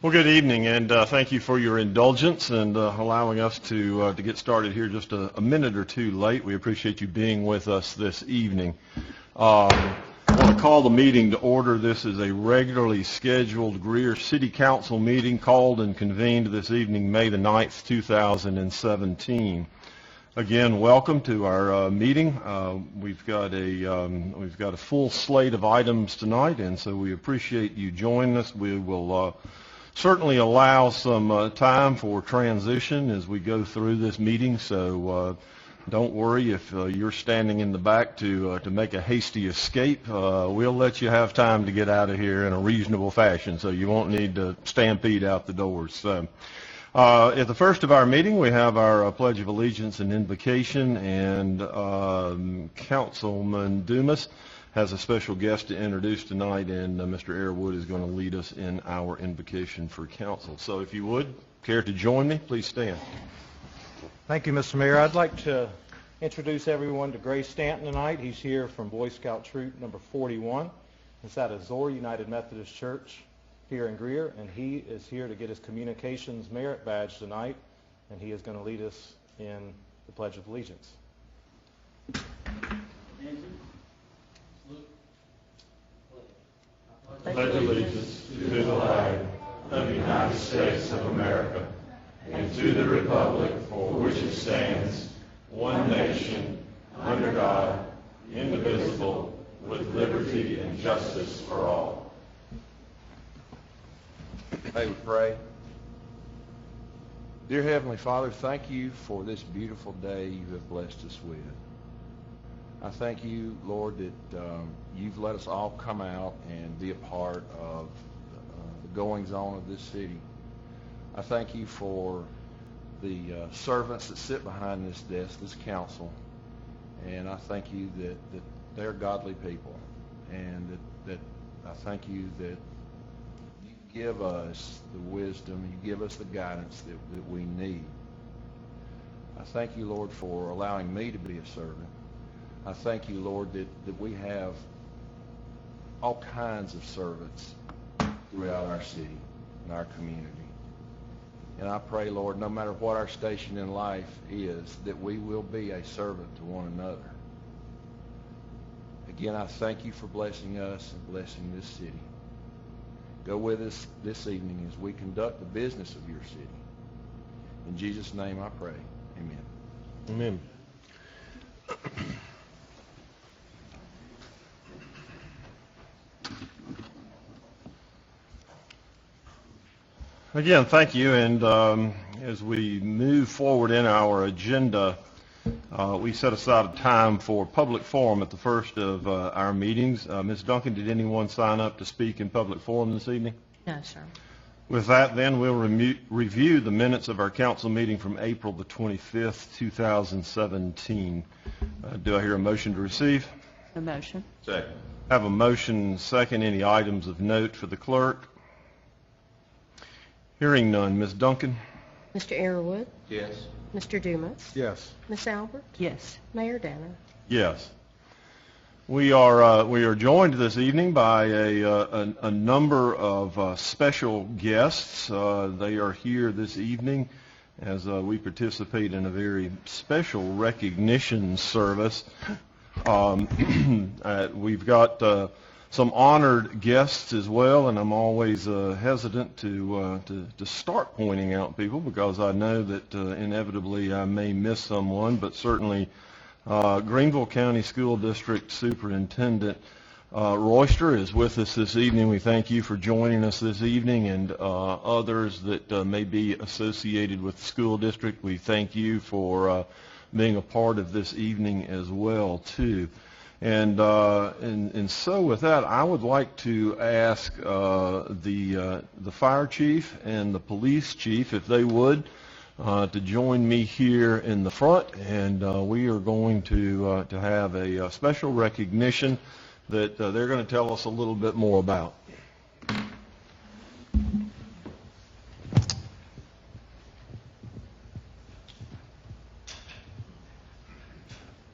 Well, good evening, and thank you for your indulgence and allowing us to get started here just a minute or two late. We appreciate you being with us this evening. I want to call the meeting to order. This is a regularly scheduled Greer City Council meeting called and convened this evening, May the 9th, 2017. Again, welcome to our meeting. We've got a full slate of items tonight, and so we appreciate you joining us. We will certainly allow some time for transition as we go through this meeting, so don't worry if you're standing in the back to make a hasty escape. We'll let you have time to get out of here in a reasonable fashion, so you won't need to stampede out the doors. So, at the first of our meeting, we have our Pledge of Allegiance and Invocation, and Councilman Dumas has a special guest to introduce tonight, and Mr. Airwood is going to lead us in our invocation for council. So if you would care to join me, please stand. Thank you, Mr. Mayor. I'd like to introduce everyone to Gray Stanton tonight. He's here from Boy Scout Troop number 41. It's at Azor United Methodist Church here in Greer, and he is here to get his Communications Merit Badge tonight, and he is going to lead us in the Pledge of Allegiance. Pledge allegiance to the flag of the United States of America and to the republic for which it stands, one nation, under God, indivisible, with liberty and justice for all. May we pray. Dear Heavenly Father, thank you for this beautiful day you have blessed us with. I thank you, Lord, that you've let us all come out and be a part of the goings-on of this city. I thank you for the servants that sit behind this desk, this council, and I thank you that they're godly people, and that I thank you that you give us the wisdom, you give us the guidance that we need. I thank you, Lord, for allowing me to be a servant. I thank you, Lord, that we have all kinds of servants throughout our city and our community. And I pray, Lord, no matter what our station in life is, that we will be a servant to one another. Again, I thank you for blessing us and blessing this city. Go with us this evening as we conduct the business of your city. In Jesus' name I pray. Amen. Amen. Again, thank you, and as we move forward in our agenda, we set aside a time for public forum at the first of our meetings. Ms. Duncan, did anyone sign up to speak in public forum this evening? No, sir. With that, then, we'll review the minutes of our council meeting from April the 25th, 2017. Do I hear a motion to receive? A motion. Second. Have a motion, second. Any items of note for the clerk? Hearing none. Ms. Duncan? Mr. Airwood? Yes. Mr. Dumas? Yes. Ms. Albert? Yes. Mayor Danner? Yes. We are joined this evening by a number of special guests. They are here this evening as we participate in a very special recognition service. We've got some honored guests as well, and I'm always hesitant to start pointing out people because I know that inevitably I may miss someone, but certainly Greenville County School District Superintendent Royster is with us this evening. We thank you for joining us this evening, and others that may be associated with the school district. We thank you for being a part of this evening as well, too. And so with that, I would like to ask the fire chief and the police chief, if they would, to join me here in the front, and we are going to have a special recognition that they're going to tell us a little bit more about.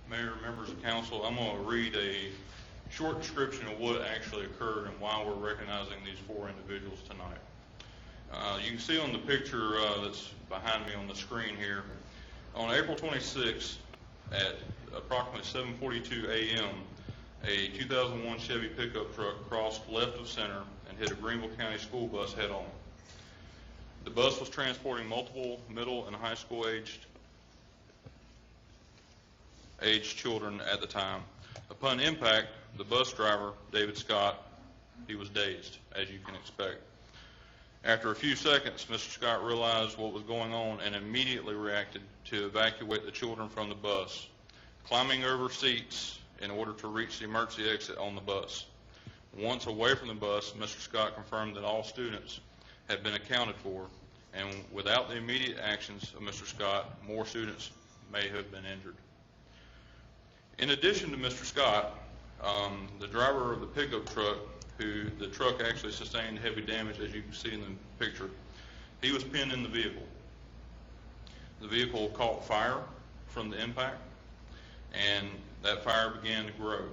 Mayor, members of council, I'm going to read a short description of what actually occurred and why we're recognizing these four individuals tonight. You can see on the picture that's behind me on the screen here, on April 26th at approximately 7:42 a.m., a 2001 Chevy pickup truck crossed left of center and hit a Greenville County school bus head-on. The bus was transporting multiple middle and high school aged children at the time. Upon impact, the bus driver, David Scott, he was dazed, as you can expect. After a few seconds, Mr. Scott realized what was going on and immediately reacted to evacuate the children from the bus, climbing over seats in order to reach the emergency exit on the bus. Once away from the bus, Mr. Scott confirmed that all students had been accounted for, and without the immediate actions of Mr. Scott, more students may have been injured. In addition to Mr. Scott, the driver of the pickup truck, who the truck actually sustained heavy damage, as you can see in the picture, he was pinned in the vehicle. The vehicle caught fire from the impact, and that fire began to grow.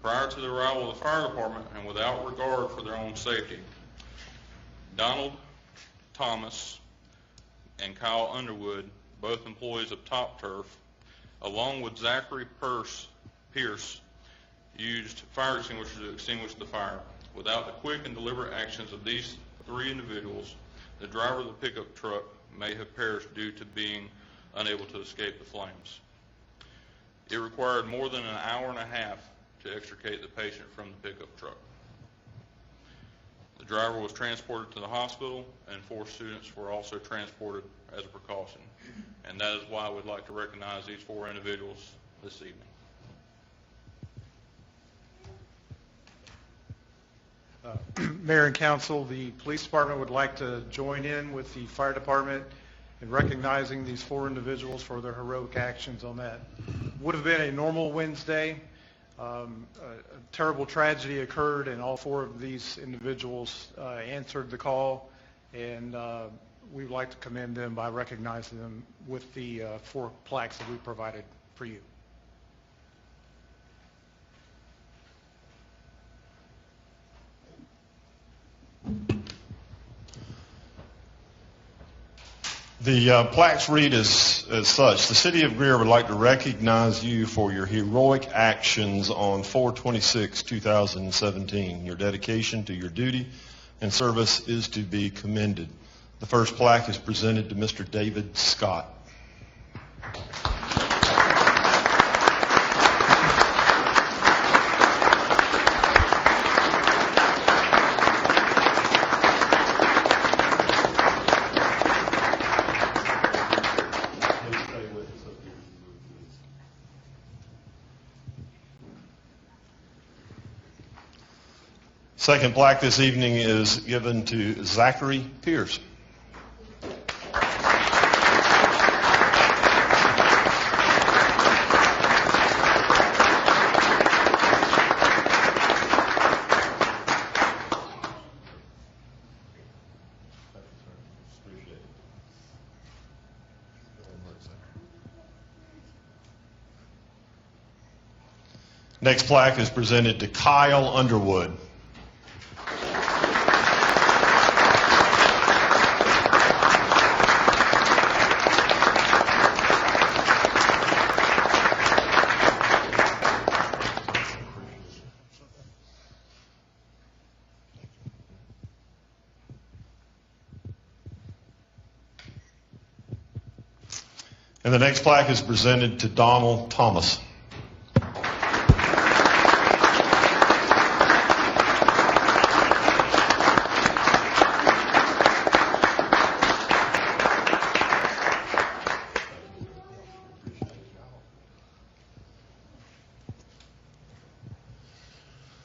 Prior to the arrival of the fire department, and without regard for their own safety, Donald Thomas and Kyle Underwood, both employees of Top Turf, along with Zachary Pierce, used fire extinguishers to extinguish the fire. Without the quick and deliberate actions of these three individuals, the driver of the pickup truck may have perished due to being unable to escape the flames. It required more than an hour and a half to extricate the patient from the pickup truck. The driver was transported to the hospital, and 4 students were also transported as a precaution. And that is why we'd like to recognize these 4 individuals this evening. Mayor and Council, the police department would like to join in with the fire department in recognizing these 4 individuals for their heroic actions on that. Would have been a normal Wednesday. A terrible tragedy occurred, and all 4 of these individuals answered the call, and we would like to commend them by recognizing them with the 4 plaques that we provided for you. The plaques read as such: the City of Greer would like to recognize you for your heroic actions on 4/26/2017. Your dedication to your duty and service is to be commended. The first plaque is presented to Mr. David Scott. Second plaque this evening is given to Zachary Pierce. Next plaque is presented to Kyle Underwood. And the next plaque is presented to Donald Thomas.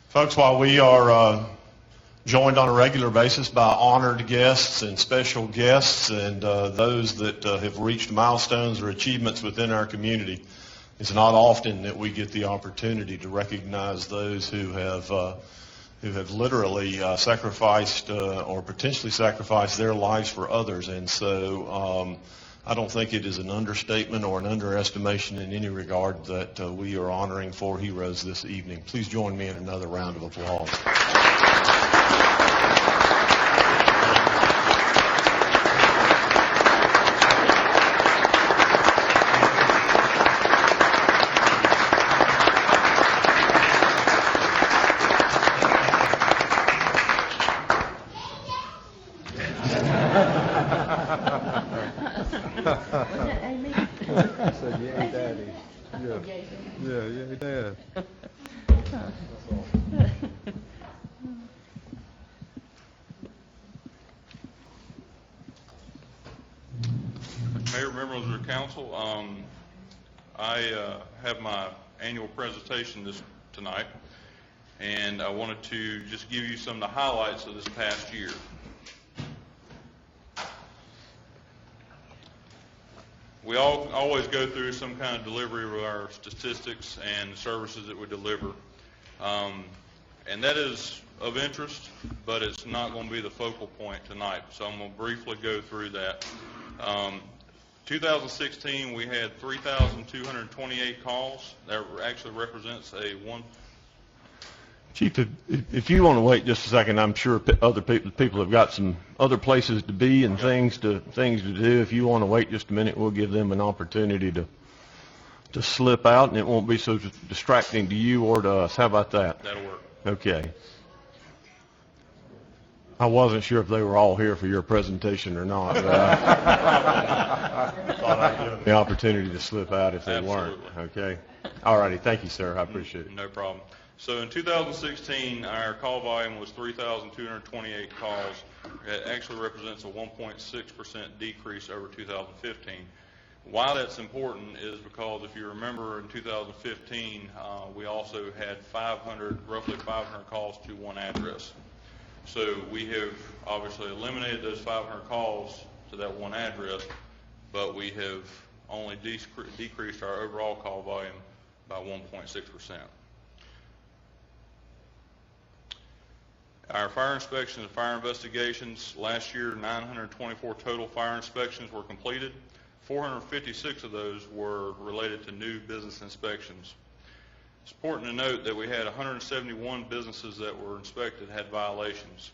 Folks, while we are joined on a regular basis by honored guests and special guests and those that have reached milestones or achievements within our community, it's not often that we get the opportunity to recognize those who have literally sacrificed or potentially sacrificed their lives for others. And so I don't think it is an understatement or an underestimation in any regard that we are honoring 4 heroes this evening. Please join me in another round of applause. Council. I have my annual presentation tonight, and I wanted to just give you some of the highlights of this past year. We always go through some kind of delivery of our statistics and services that we deliver, and that is of interest, but it's not going to be the focal point tonight, so I'm going to briefly go through that. 2016, we had 3,228 calls. That actually represents a one. Chief, if you want to wait just a second, I'm sure other people have got some other places to be and things to do. If you want to wait just a minute, we'll give them an opportunity to slip out, and it won't be so distracting to you or to us. How about that? That'll work. Okay. I wasn't sure if they were all here for your presentation or not. But I thought I'd give them the opportunity to slip out if they weren't. Okay. All righty. Thank you, sir. I appreciate it. No problem. So in 2016, our call volume was 3,228 calls. It actually represents a 1.6% decrease over 2015. Why that's important is because if you remember in 2015, we also had roughly 500 calls to one address. So we have obviously eliminated those 500 calls to that one address, but we have only decreased our overall call volume by 1.6%. Our fire inspections and fire investigations, last year 924 total fire inspections were completed. 456 of those were related to new business inspections. It's important to note that we had 171 businesses that were inspected had violations.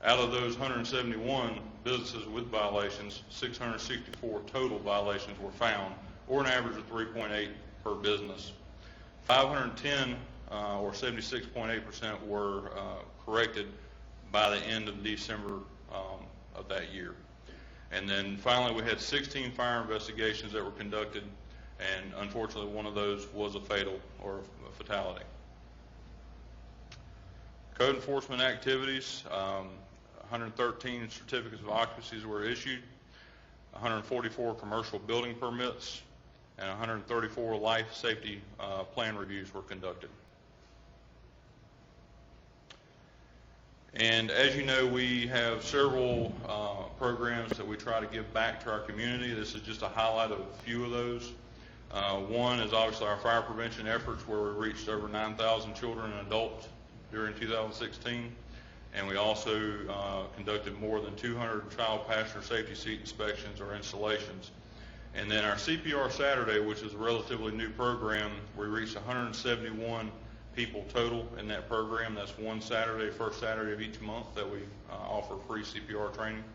Out of those 171 businesses with violations, 664 total violations were found, or an average of 3.8 per business. 510 or 76.8% were corrected by the end of December of that year. And then finally we had 16 fire investigations that were conducted, and unfortunately one of those was a fatal or a fatality. Code enforcement activities, 113 certificates of occupancies were issued, 144 commercial building permits, and 134 life safety plan reviews were conducted. And as you know, we have several programs that we try to give back to our community. This is just a highlight of a few of those. One is obviously our fire prevention efforts, where we reached over 9,000 children and adults during 2016. And we also conducted more than 200 child passenger safety seat inspections or installations. And then our CPR Saturday, which is a relatively new program, we reached 171 people total in that program. That's one Saturday, first Saturday of each month, that we offer free CPR training.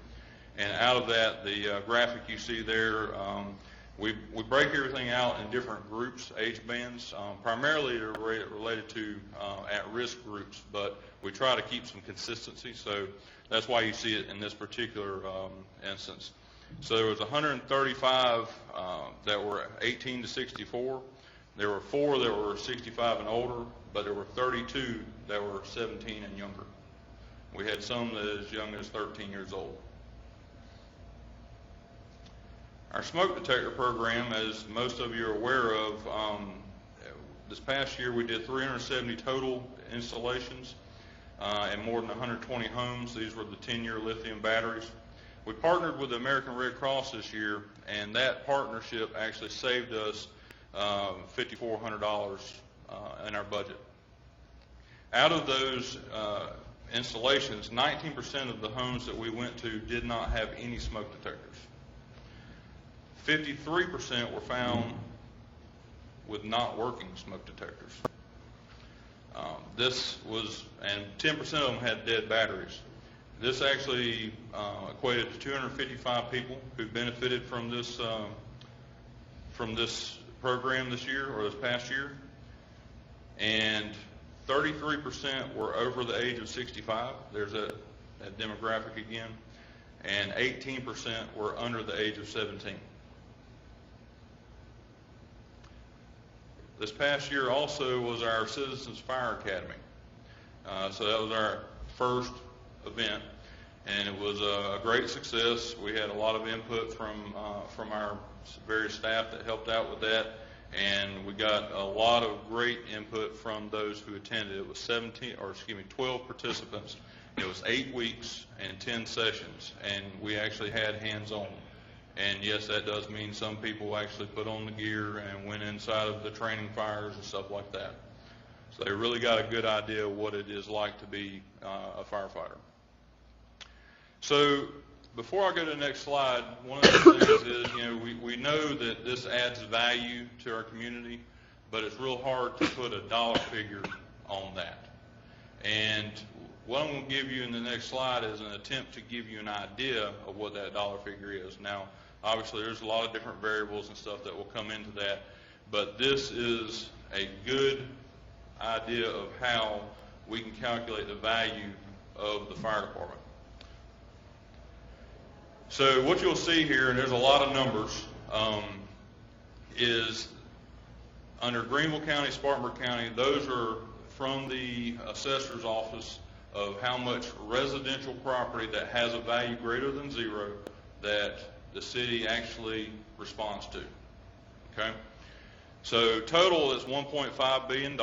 And out of that, the graphic you see there, we break everything out in different groups, age bands. Primarily they're related to at-risk groups, but we try to keep some consistency, so that's why you see it in this particular instance. So there was 135 that were 18 to 64. There were 4 that were 65 and older, but there were 32 that were 17 and younger. We had some that as young as 13 years old. Our smoke detector program, as most of you are aware of, this past year we did 370 total installations in more than 120 homes. These were the 10-year lithium batteries. We partnered with the American Red Cross this year, and that partnership actually saved us $5,400 in our budget. Out of those installations, 19% of the homes that we went to did not have any smoke detectors. 53% were found with not working smoke detectors. And 10% of them had dead batteries. This actually equated to 255 people who benefited from this program this year, or this past year, and 33% were over the age of 65. There's that demographic again, and 18% were under the age of 17. This past year also was our Citizens Fire Academy. So that was our first event, and it was a great success. We had a lot of input from our various staff that helped out with that, and we got a lot of great input from those who attended. It was 12 participants. It was 8 weeks and 10 sessions, and we actually had hands-on. And yes, that does mean some people actually put on the gear and went inside of the training fires and stuff like that. So they really got a good idea of what it is like to be a firefighter. So before I go to the next slide, one of the things is, we know that this adds value to our community, but it's real hard to put a dollar figure on that. And what I'm going to give you in the next slide is an attempt to give you an idea of what that dollar figure is. Now, obviously, there's a lot of different variables and stuff that will come into that, but this is a good idea of how we can calculate the value of the fire department. So what you'll see here, and there's a lot of numbers, is under Greenville County, Spartanburg County, those are from the assessor's office of how much residential property that has a value greater than 0 that the city actually responds to. Okay? So total is $1.5 billion,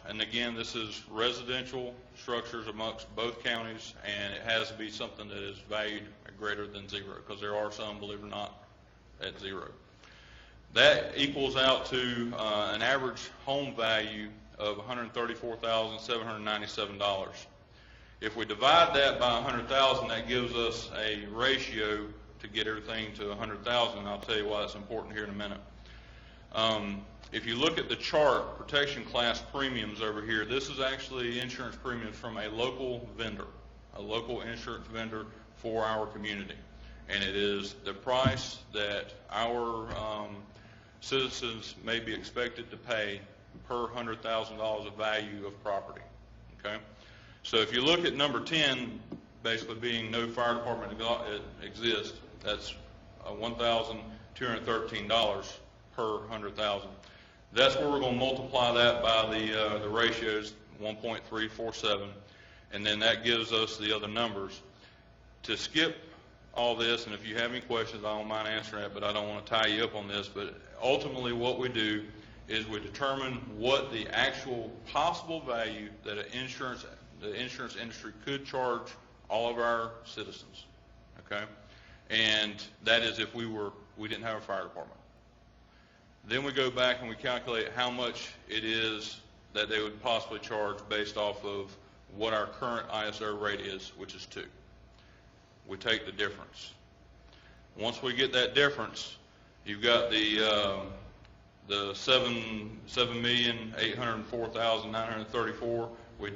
and again, this is residential structures amongst both counties, and it has to be something that is valued greater than 0, because there are some, believe it or not, at 0. That equals out to an average home value of $134,797. If we divide that by 100,000, that gives us a ratio to get everything to 100,000, and I'll tell you why that's important here in a minute. If you look at the chart, protection class premiums over here, this is actually insurance premiums from a local vendor, a local insurance vendor for our community. And it is the price that our citizens may be expected to pay per $100,000 of value of property. Okay? So if you look at number 10, basically being no fire department exists, that's $1,213 per 100,000. That's where we're going to multiply that by the ratios, 1.347, and then that gives us the other numbers. To skip all this, and if you have any questions, I don't mind answering that, but I don't want to tie you up on this, but ultimately what we do is we determine what the actual possible value that the insurance industry could charge all of our citizens, okay? And that is if we didn't have a fire department. Then we go back and we calculate how much it is that they would possibly charge based off of what our current ISO rate is, which is 2. We take the difference. Once we get that difference, you've got the $7,804,934. We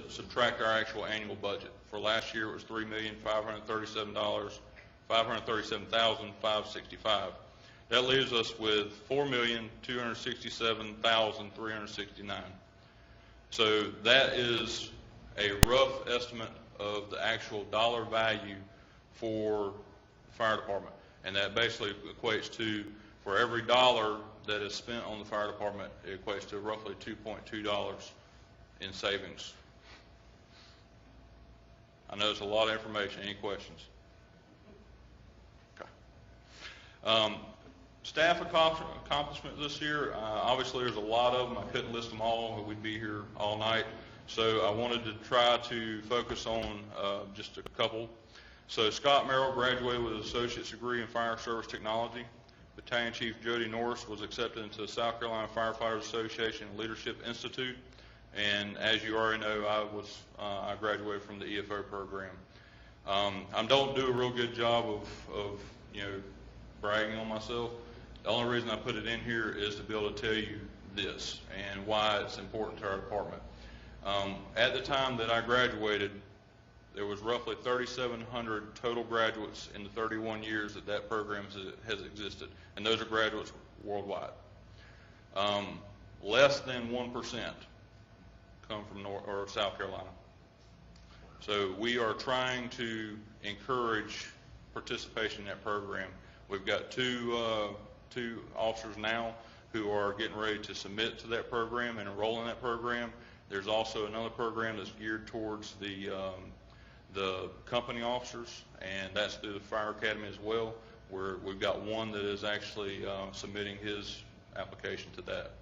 subtract our actual annual budget. For last year, it was $3,537,565. That leaves us with $4,267,369. So that is a rough estimate of the actual dollar value for the fire department. And that basically equates to, for every dollar that is spent on the fire department, it equates to roughly $2.2 in savings. I know it's a lot of information. Any questions? Okay. Staff accomplishments this year, obviously there's a lot of them. I couldn't list them all. We'd be here all night. So I wanted to try to focus on just a couple. So Scott Merrill graduated with an associate's degree in fire service technology. Battalion Chief Jody Norris was accepted into the South Carolina Firefighters Association Leadership Institute. And as you already know, I graduated from the EFO program. I don't do a real good job of bragging on myself. The only reason I put it in here is to be able to tell you this and why it's important to our department. At the time that I graduated, there was roughly 3,700 total graduates in the 31 years that program has existed, and those are graduates worldwide. Less than 1% come from South Carolina. So we are trying to encourage participation in that program. We've got two officers now who are getting ready to submit to that program and enroll in that program. There's also another program that's geared towards the company officers, and that's through the Fire Academy as well. We've got one that is actually submitting his application to that.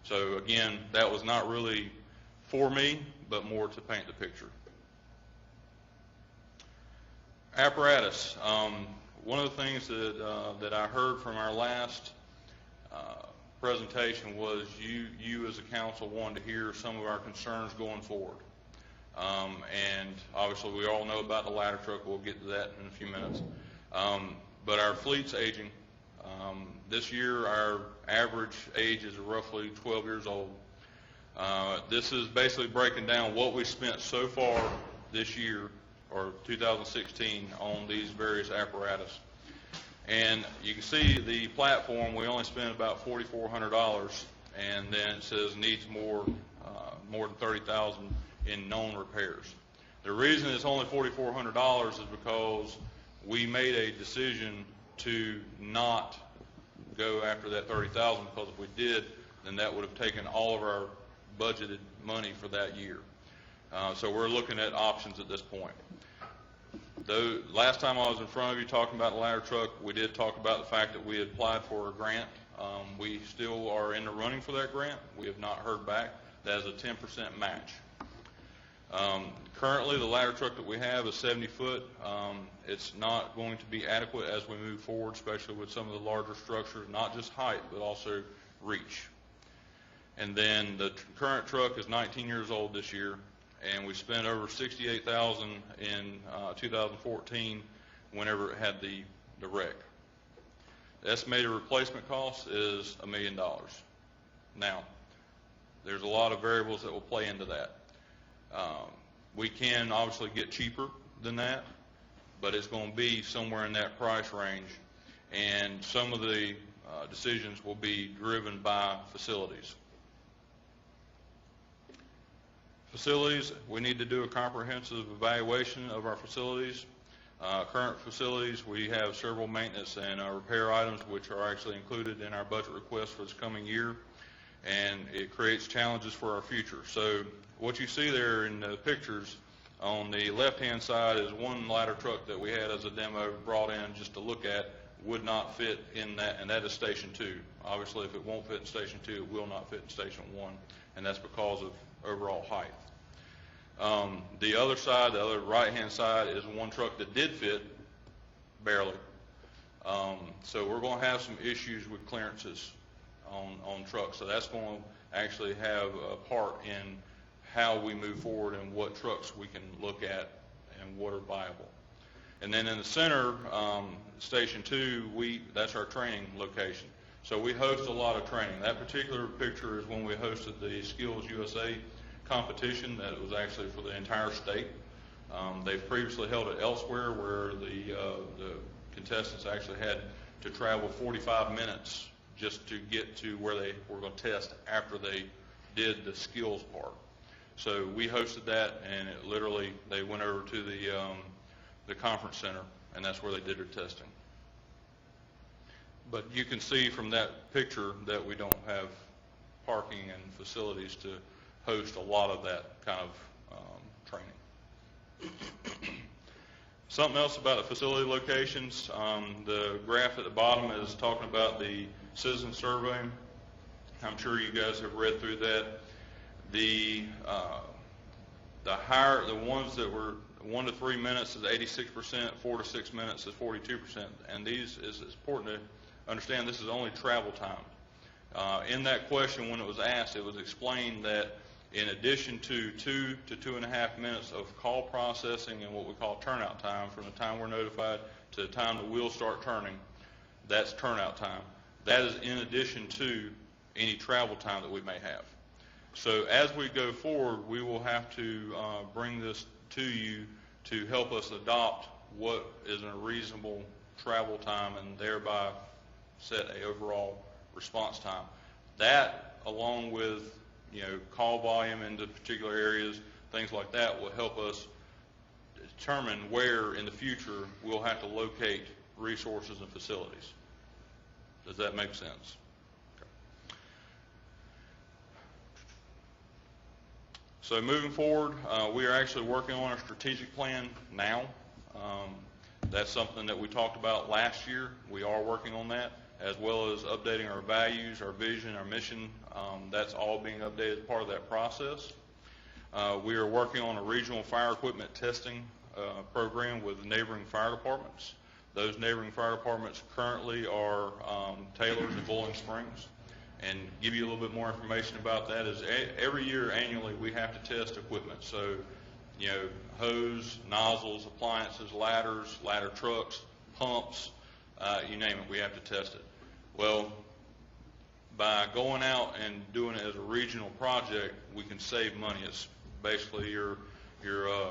So again, that was not really for me, but more to paint the picture. Apparatus. One of the things that I heard from our last presentation was you as a council wanted to hear some of our concerns going forward. And obviously we all know about the ladder truck. We'll get to that in a few minutes. But our fleet's aging. This year our average age is roughly 12 years old. This is basically breaking down what we spent so far this year, or 2016, on these various apparatus. And you can see the platform, we only spent about $4,400, and then it says needs more than $30,000 in known repairs. The reason it's only $4,400 is because we made a decision to not go after that $30,000, because if we did, then that would have taken all of our budgeted money for that year. So we're looking at options at this point. Though last time I was in front of you talking about the ladder truck, we did talk about the fact that we had applied for a grant. We still are in the running for that grant. We have not heard back. That is a 10% match. Currently, the ladder truck that we have is 70 foot. It's not going to be adequate as we move forward, especially with some of the larger structures, not just height, but also reach. And then the current truck is 19 years old this year, and we spent over $68,000 in 2014 whenever it had the wreck. The estimated replacement cost is $1 million. Now, there's a lot of variables that will play into that. We can obviously get cheaper than that, but it's going to be somewhere in that price range, and some of the decisions will be driven by facilities. Facilities, we need to do a comprehensive evaluation of our facilities. Current facilities, we have several maintenance and repair items which are actually included in our budget request for this coming year, and it creates challenges for our future. So what you see there in the pictures on the left-hand side is one ladder truck that we had as a demo brought in just to look at, would not fit in that, and that is Station 2. Obviously, if it won't fit in Station 2, it will not fit in Station 1, and that's because of overall height. The other side, the other right-hand side, is one truck that did fit, barely. So we're going to have some issues with clearances on trucks. So that's going to actually have a part in how we move forward and what trucks we can look at and what are viable. And then in the center, Station 2, that's our training location. So we host a lot of training. That particular picture is when we hosted the Skills USA competition that was actually for the entire state. They've previously held it elsewhere where the contestants actually had to travel 45 minutes just to get to where they were going to test after they did the skills part. So we hosted that, and it literally, they went over to the conference center, and that's where they did their testing. But you can see from that picture that we don't have parking and facilities to host a lot of that kind of training. Something else about the facility locations, the graph at the bottom is talking about the citizen survey. I'm sure you guys have read through that. The ones that were 1 to 3 minutes is 86%, 4 to 6 minutes is 42%, and these is important to understand this is only travel time. In that question, when it was asked, it was explained that in addition to 2 to 2.5 minutes of call processing and what we call turnout time, from the time we're notified to the time the wheels start turning, that's turnout time. That is in addition to any travel time that we may have. So as we go forward, we will have to bring this to you to help us adopt what is a reasonable travel time and thereby set a overall response time. That, along with call volume into particular areas, things like that, will help us determine where in the future we'll have to locate resources and facilities. Does that make sense? Okay. So moving forward, we are actually working on our strategic plan now. that's something that we talked about last year. We are working on that, as well as updating our values, our vision, our mission. That's all being updated as part of that process. We are working on a regional fire equipment testing program with neighboring fire departments. Those neighboring fire departments currently are Taylor's and Bowling Springs. And give you a little bit more information about that is every year annually we have to test equipment. So, you know, hose, nozzles, appliances, ladders, ladder trucks, pumps, you name it, we have to test it. Well, by going out and doing it as a regional project, we can save money. It's basically your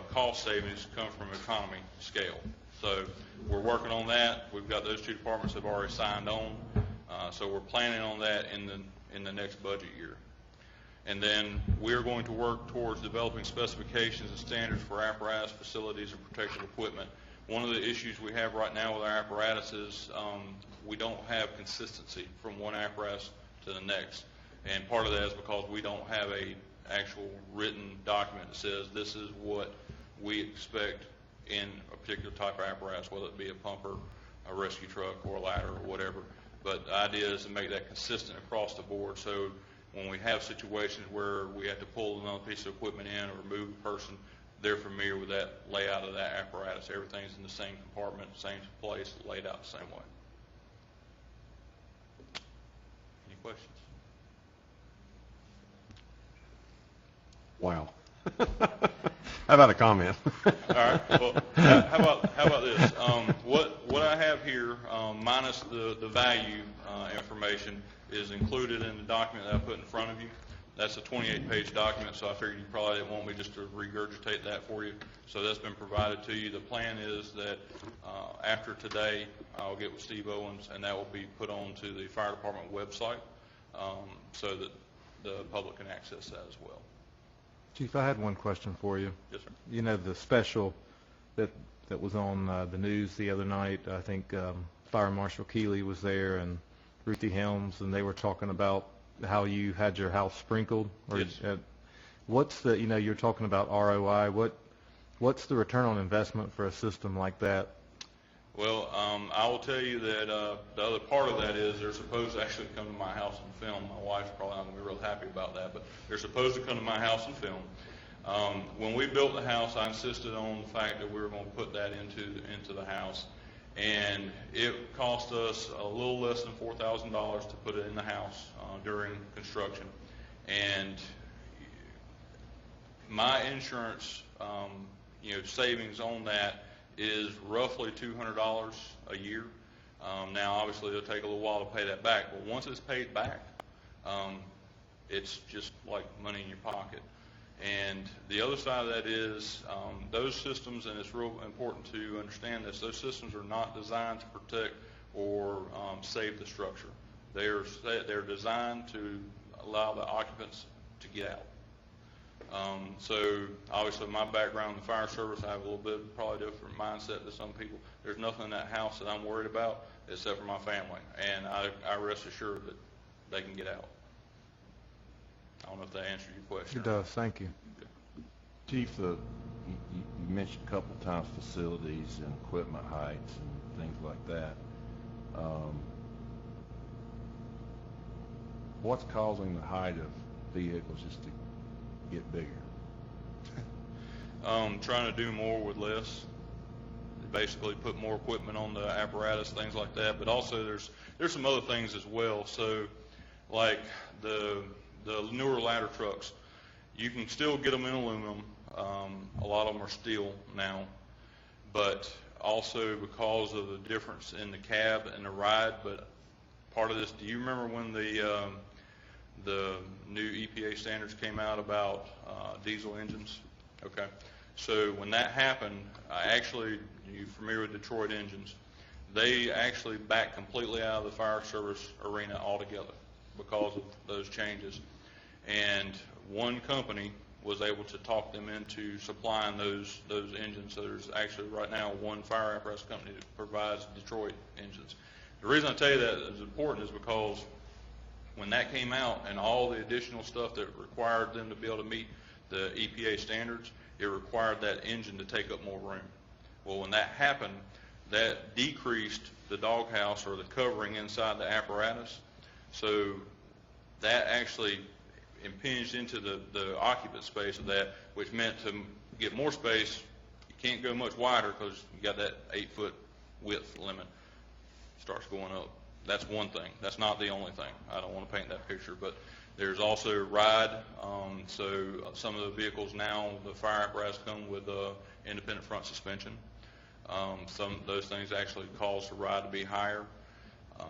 cost savings come from economy scale. So we're working on that. We've got those two departments that have already signed on. So we're planning on that in the next budget year. And then we're going to work towards developing specifications and standards for apparatus, facilities, and protective equipment. One of the issues we have right now with our apparatus is we don't have consistency from one apparatus to the next. And part of that is because we don't have a actual written document that says this is what we expect in a particular type of apparatus, whether it be a pumper, a rescue truck, or a ladder, or whatever. But the idea is to make that consistent across the board, so when we have situations where we have to pull another piece of equipment in or move a person, they're familiar with that layout of that apparatus. Everything's in the same compartment, same place, laid out the same way. Any questions? Wow. How about a comment? All right. Well, how about this? What I have here, minus the value information, is included in the document that I put in front of you. That's a 28-page document, so I figured you probably didn't want me just to regurgitate that for you. So that's been provided to you. The plan is that after today, I'll get with Steve Owens, and that will be put onto the fire department website so that the public can access that as well. Chief, I had one question for you. Yes, sir. You know, the special that was on the news the other night, I think Fire Marshal Keeley was there and Ruthie Helms, and they were talking about how you had your house sprinkled. Or Yes. What's the, you know, you're talking about ROI. What's the return on investment for a system like that? Well, I will tell you that the other part of that is they're supposed to actually come to my house and film. My wife's probably not going to be real happy about that, but they're supposed to come to my house and film. When we built the house, I insisted on the fact that we were going to put that into the house, and it cost us a little less than $4,000 to put it in the house during construction. And my insurance, savings on that is roughly $200 a year. Now, obviously, it'll take a little while to pay that back, but once it's paid back, it's just like money in your pocket. And the other side of that is those systems, and it's real important to understand this, those systems are not designed to protect or save the structure. They're designed to allow the occupants to get out. So obviously my background in the fire service, I have a little bit probably different mindset than some people. There's nothing in that house that I'm worried about except for my family, and I rest assured that they can get out. I don't know if that answered your question. It does. Thank you. Okay. Chief, you mentioned a couple of times facilities and equipment heights and things like that. What's causing the height of vehicles just to get bigger? Trying to do more with less. Basically put more equipment on the apparatus, things like that. But also there's some other things as well. So like the newer ladder trucks, you can still get them in aluminum. A lot of them are steel now. But also because of the difference in the cab and the ride, but part of this, do you remember when the new EPA standards came out about diesel engines? Okay. So when that happened, you're familiar with Detroit engines, they actually backed completely out of the fire service arena altogether because of those changes. And one company was able to talk them into supplying those engines. So there's actually right now one fire apparatus company that provides Detroit engines. The reason I tell you that is important is because when that came out and all the additional stuff that required them to be able to meet the EPA standards, it required that engine to take up more room. Well, when that happened, that decreased the doghouse or the covering inside the apparatus. So that actually impinged into the occupant space of that, which meant to get more space, you can't go much wider because you got that 8-foot width limit. Starts going up. That's one thing. That's not the only thing. I don't want to paint that picture, but there's also ride. So some of the vehicles now, the fire apparatus come with independent front suspension. Some of those things actually cause the ride to be higher.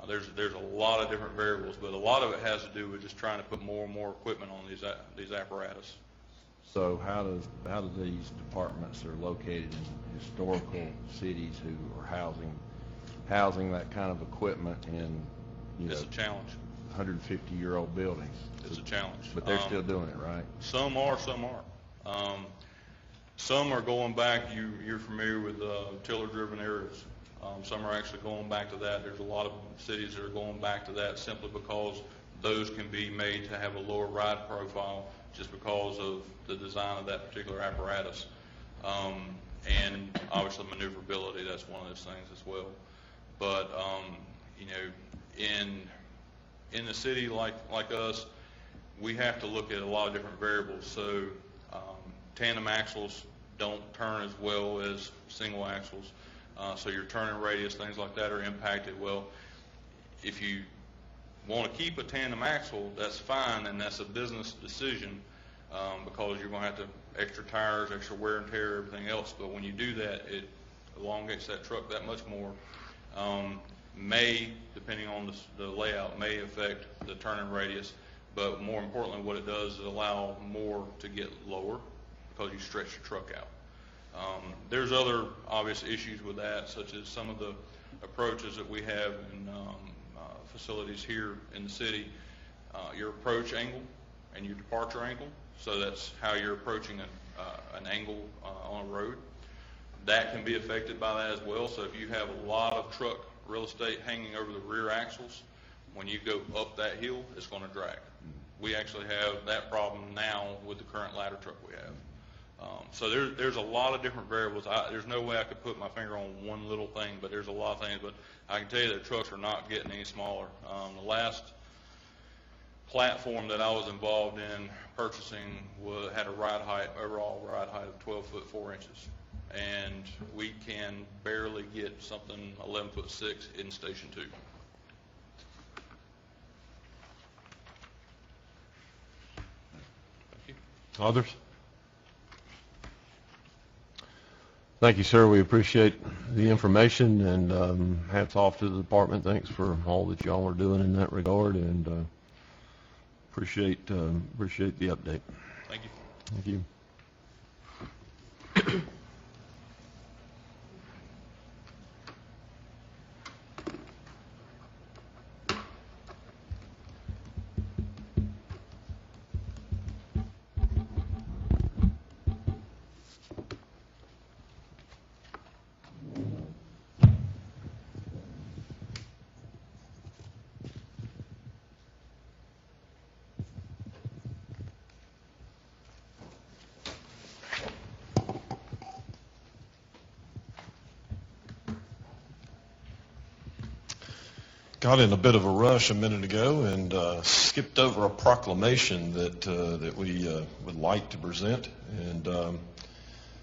There's a lot of different variables, but a lot of it has to do with just trying to put more and more equipment on these apparatus. So how do these departments that are located in historical cities who are housing that kind of equipment in, It's a challenge. 150-year-old buildings? It's a challenge. But they're still doing it, right? Some are, some aren't. Some are going back. You're familiar with tiller-driven areas. Some are actually going back to that. There's a lot of cities that are going back to that simply because those can be made to have a lower ride profile just because of the design of that particular apparatus. And obviously maneuverability, that's one of those things as well. But you know, in the city like us, we have to look at a lot of different variables. So tandem axles don't turn as well as single axles. So your turning radius, things like that are impacted. Well, if you want to keep a tandem axle, that's fine, and that's a business decision because you're going to have to extra tires, extra wear and tear, everything else. But when you do that, it elongates that truck that much more. May, depending on the layout, may affect the turning radius. But more importantly, what it does is allow more to get lower because you stretch your truck out. There's other obvious issues with that, such as some of the approaches that we have in facilities here in the city, your approach angle and your departure angle. So that's how you're approaching an angle on a road. That can be affected by that as well. So if you have a lot of truck real estate hanging over the rear axles, when you go up that hill, it's going to drag. We actually have that problem now with the current ladder truck we have. So there's a lot of different variables. There's no way I could put my finger on one little thing, but there's a lot of things. But I can tell you that trucks are not getting any smaller. The last platform that I was involved in purchasing had a overall ride height of 12 foot 4 inches. And we can barely get something 11 foot 6 in Station 2. Thank you. Others? Thank you, sir. We appreciate the information, and hats off to the department. Thanks for all that y'all are doing in that regard, and appreciate the update. Thank you. Thank you. Got in a bit of a rush a minute ago and skipped over a proclamation that we would like to present, and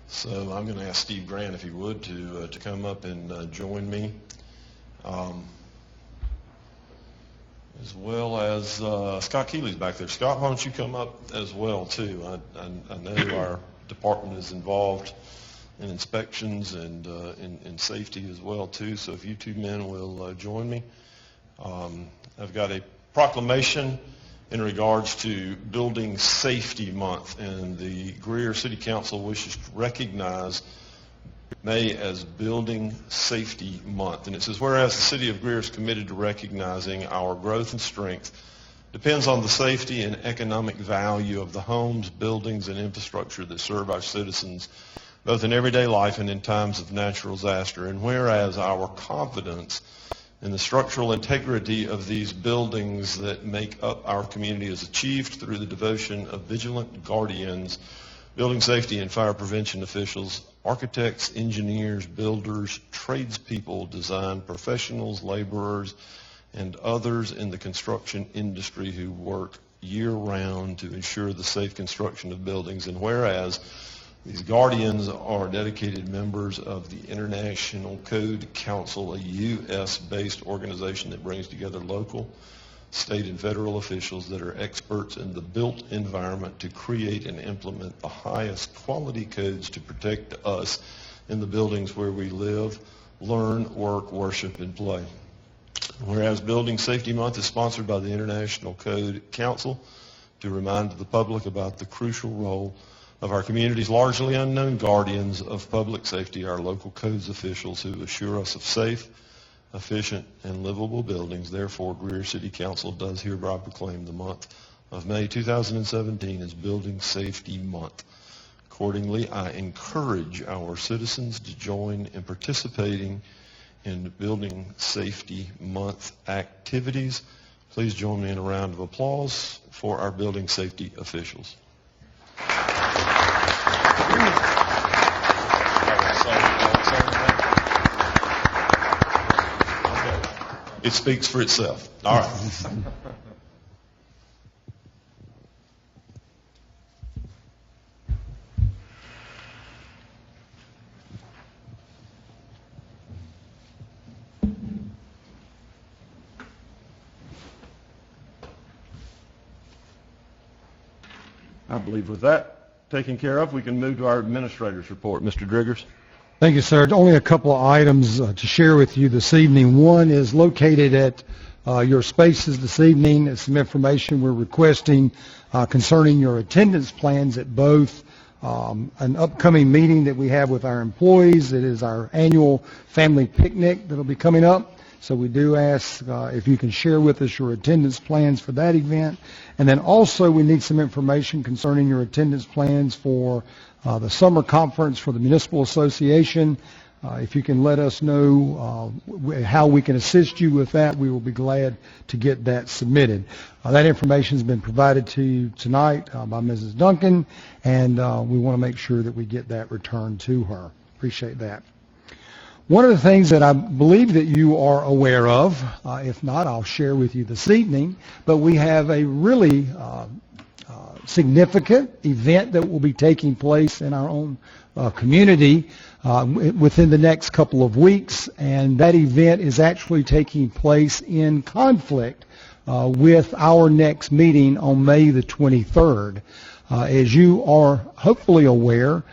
so I'm going to ask Steve Grant, if he would, to come up and join me, as well as Scott Keeley's back there. Scott, why don't you come up as well too? I know our department is involved in inspections and in safety as well too. So if you two men will join me. I've got a proclamation in regards to Building Safety Month, and the Greer City Council wishes to recognize May as Building Safety Month. And it says, whereas the City of Greer is committed to recognizing our growth and strength depends on the safety and economic value of the homes, buildings, and infrastructure that serve our citizens, both in everyday life and in times of natural disaster. And whereas our confidence in the structural integrity of these buildings that make up our community is achieved through the devotion of vigilant guardians building safety and fire prevention officials, architects, engineers, builders, tradespeople, design professionals, laborers, and others in the construction industry who work year-round to ensure the safe construction of buildings. And whereas these guardians are dedicated members of the International Code Council, a U.S.-based organization that brings together local, state, and federal officials that are experts in the built environment to create and implement the highest quality codes to protect us in the buildings where we live, learn, work, worship, and play. Whereas Building Safety Month is sponsored by the International Code Council to remind the public about the crucial role of our community's largely unknown guardians of public safety, our local codes officials who assure us of safe, efficient, and livable buildings. Therefore, Greer City Council does hereby proclaim the month of May 2017 as Building Safety Month. Accordingly, I encourage our citizens to join in participating in Building Safety Month activities. Please join me in a round of applause for our building safety officials. It speaks for itself. All right. I believe with that taken care of, we can move to our administrator's report. Mr. Driggers. Thank you, sir. Only a couple of items to share with you this evening. One is located at your spaces this evening. It's some information we're requesting concerning your attendance plans at both an upcoming meeting that we have with our employees. It is our annual family picnic that will be coming up. So we do ask if you can share with us your attendance plans for that event. And then also we need some information concerning your attendance plans for the summer conference for the Municipal Association. If you can let us know how we can assist you with that, we will be glad to get that submitted. That information has been provided to you tonight by Mrs. Duncan, and we want to make sure that we get that returned to her. Appreciate that. One of the things that I believe that you are aware of, if not, I'll share with you this evening, but we have a really significant event that will be taking place in our own community within the next couple of weeks, and that event is actually taking place in conflict with our next meeting on May the 23rd. As you are hopefully aware,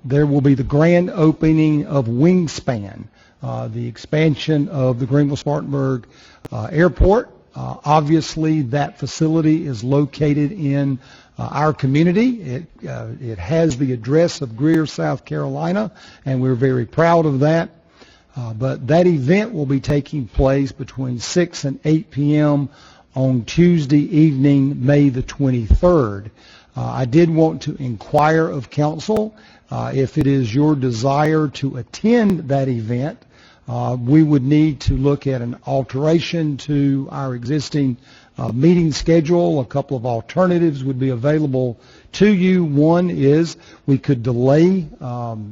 there will be the grand opening of Wingspan, the expansion of the Greenville-Spartanburg Airport. Obviously, that facility is located in our community. It has the address of Greer, South Carolina, and we're very proud of that. But that event will be taking place between 6 and 8 p.m. on Tuesday evening, May the 23rd. I did want to inquire of council if it is your desire to attend that event. We would need to look at an alteration to our existing meeting schedule. A couple of alternatives would be available to you. One is we could delay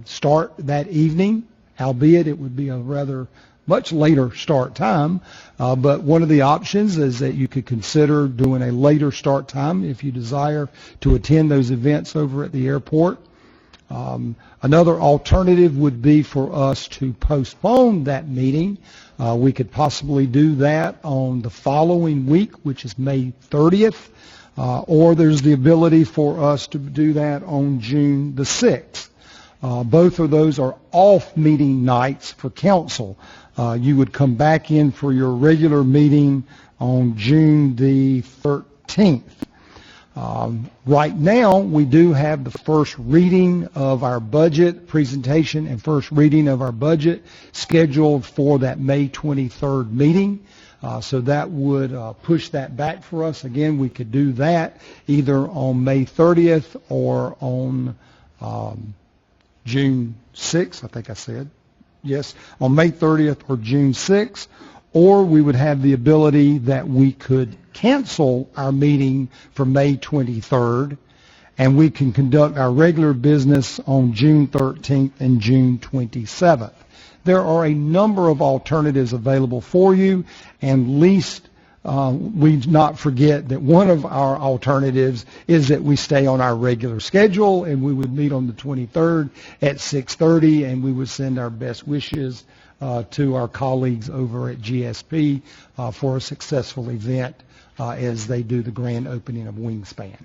start that evening, albeit it would be a rather much later start time, but one of the options is that you could consider doing a later start time if you desire to attend those events over at the airport. Another alternative would be for us to postpone that meeting. We could possibly do that on the following week, which is May 30th, or there's the ability for us to do that on June the 6th. Both of those are off meeting nights for council. You would come back in for your regular meeting on June the 13th. Right now, we do have the first reading of our budget presentation and first reading of our budget scheduled for that May 23rd meeting. So that would push that back for us. Again, we could do that either on May 30th or on June 6th, I think I said. Yes, on May 30th or June 6th, or we would have the ability that we could cancel our meeting for May 23rd and we can conduct our regular business on June 13th and June 27th. There are a number of alternatives available for you, and least we not forget that one of our alternatives is that we stay on our regular schedule, and we would meet on the 23rd at 6:30, and we would send our best wishes to our colleagues over at GSP for a successful event as they do the grand opening of Wingspan.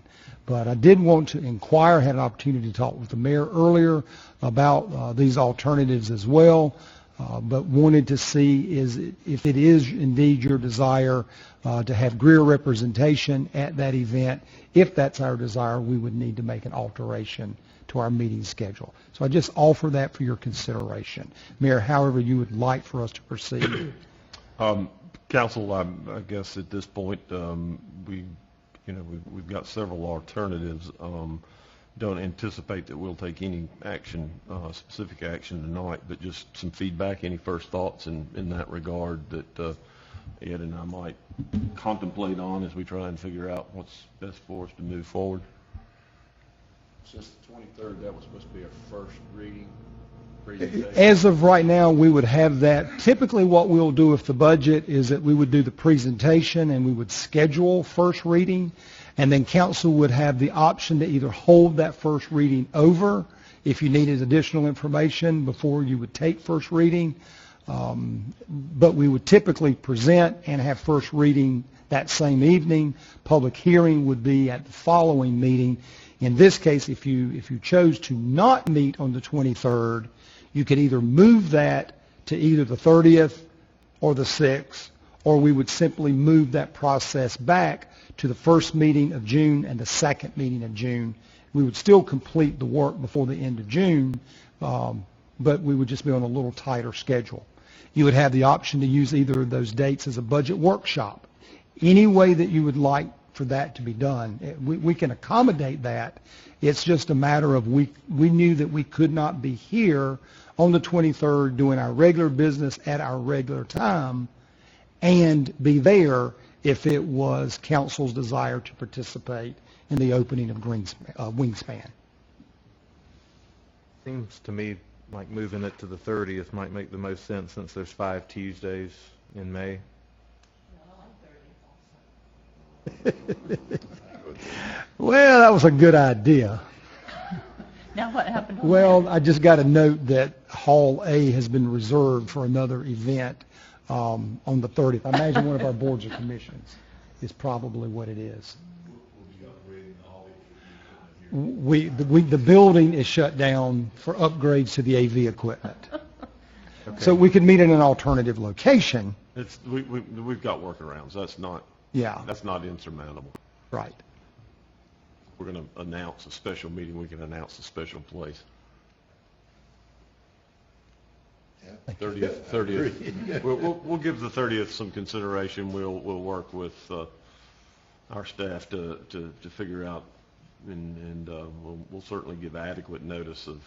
But I did want to inquire, had an opportunity to talk with the mayor earlier about these alternatives as well, but wanted to see if it is indeed your desire to have Greer representation at that event. If that's our desire, we would need to make an alteration to our meeting schedule. So I just offer that for your consideration. Mayor, however you would like for us to proceed. Council, I guess at this point, we've got several alternatives. Don't anticipate that we'll take any action, specific action tonight, but just some feedback, any first thoughts in that regard that Ed and I might contemplate on as we try and figure out what's best for us to move forward. Since the 23rd, that was supposed to be our first reading presentation. As of right now, we would have that. Typically what we'll do with the budget is that we would do the presentation and we would schedule first reading, and then council would have the option to either hold that first reading over if you needed additional information before you would take first reading. But we would typically present and have first reading that same evening. Public hearing would be at the following meeting. In this case, if you chose to not meet on the 23rd, you could either move that to either the 30th or the 6th, or we would simply move that process back to the first meeting of June and the second meeting of June. We would still complete the work before the end of June, but we would just be on a little tighter schedule. You would have the option to use either of those dates as a budget workshop. Any way that you would like for that to be done, we can accommodate that. It's just a matter of we knew that we could not be here on the 23rd doing our regular business at our regular time and be there if it was council's desire to participate in the opening of Wingspan. Seems to me like moving it to the 30th might make the most sense since there's 5 Tuesdays in May. Well, that was a good idea. Now what happened? Well, I just got a note that Hall A has been reserved for another event on the 30th. I imagine one of our boards or commissions is probably what it is. The building is shut down for upgrades to the AV equipment. Okay. So we could meet in an alternative location. We've got workarounds. That's not insurmountable. Right. We're going to announce a special meeting. We can announce a special place. 30th. We'll give the 30th some consideration. We'll work with our staff to figure out, and we'll certainly give adequate notice of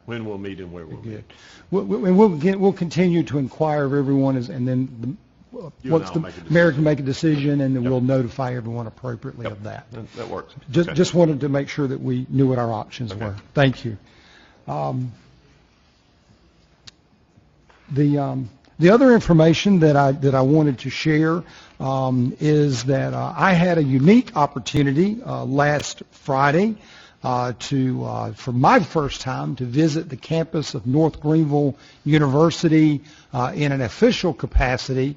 when we'll meet and where we'll meet. We'll continue to inquire of everyone, and then once the mayor can make a decision, and then we'll notify everyone appropriately of that. That works. Just wanted to make sure that we knew what our options were. Thank you. The other information that I wanted to share is that I had a unique opportunity last Friday for my first time to visit the campus of North Greenville University in an official capacity.